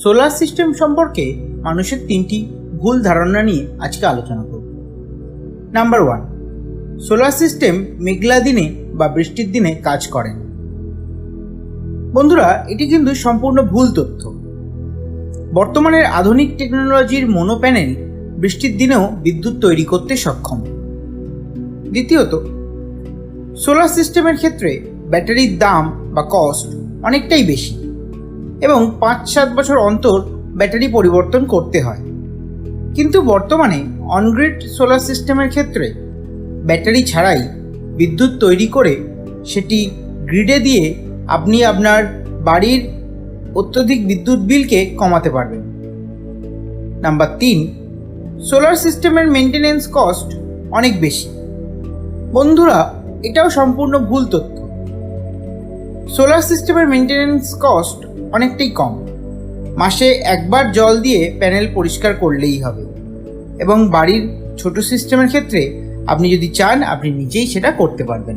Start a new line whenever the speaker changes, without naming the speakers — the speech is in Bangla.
সোলার সিস্টেম সম্পর্কে মানুষের 3টি ভুল ধারণা নিয়ে আজকে আলোচনা করব। নাম্বার 1, সোলার সিস্টেম মেঘলা দিনে বা বৃষ্টির দিনে কাজ করে না। বন্ধুরা, এটি কিন্তু সম্পূর্ণ ভুল তথ্য। বর্তমানের আধুনিক টেকনোলজির মোনো প্যানেল বৃষ্টির দিনেও বিদ্যুৎ তৈরি করতে সক্ষম। দ্বিতীয়ত, সোলার সিস্টেমের ক্ষেত্রে ব্যাটারির দাম বা কস্ট অনেকটাই বেশি এবং 5-7 বছর অন্তর ব্যাটারি পরিবর্তন করতে হয়। কিন্তু বর্তমানে অনগ্রিড সোলার সিস্টেমের ক্ষেত্রে ব্যাটারি ছাড়াই বিদ্যুৎ তৈরি করে সেটি গ্রিডে দিয়ে আপনি আপনার বাড়ির অত্যধিক বিদ্যুৎ বিলকে কমাতে পারবেন। নাম্বার 3, সোলার সিস্টেমের মেনটেনেন্স কস্ট অনেক বেশি। বন্ধুরা, এটাও সম্পূর্ণ ভুল তথ্য। সোলার সিস্টেমের মেনটেনেন্স কস্ট অনেকটাই কম। মাসে একবার জল দিয়ে প্যানেল পরিষ্কার করলেই হবে এবং বাড়ির ছোট সিস্টেমের ক্ষেত্রে আপনি যদি চান আপনি নিজেই সেটা করতে পারবেন।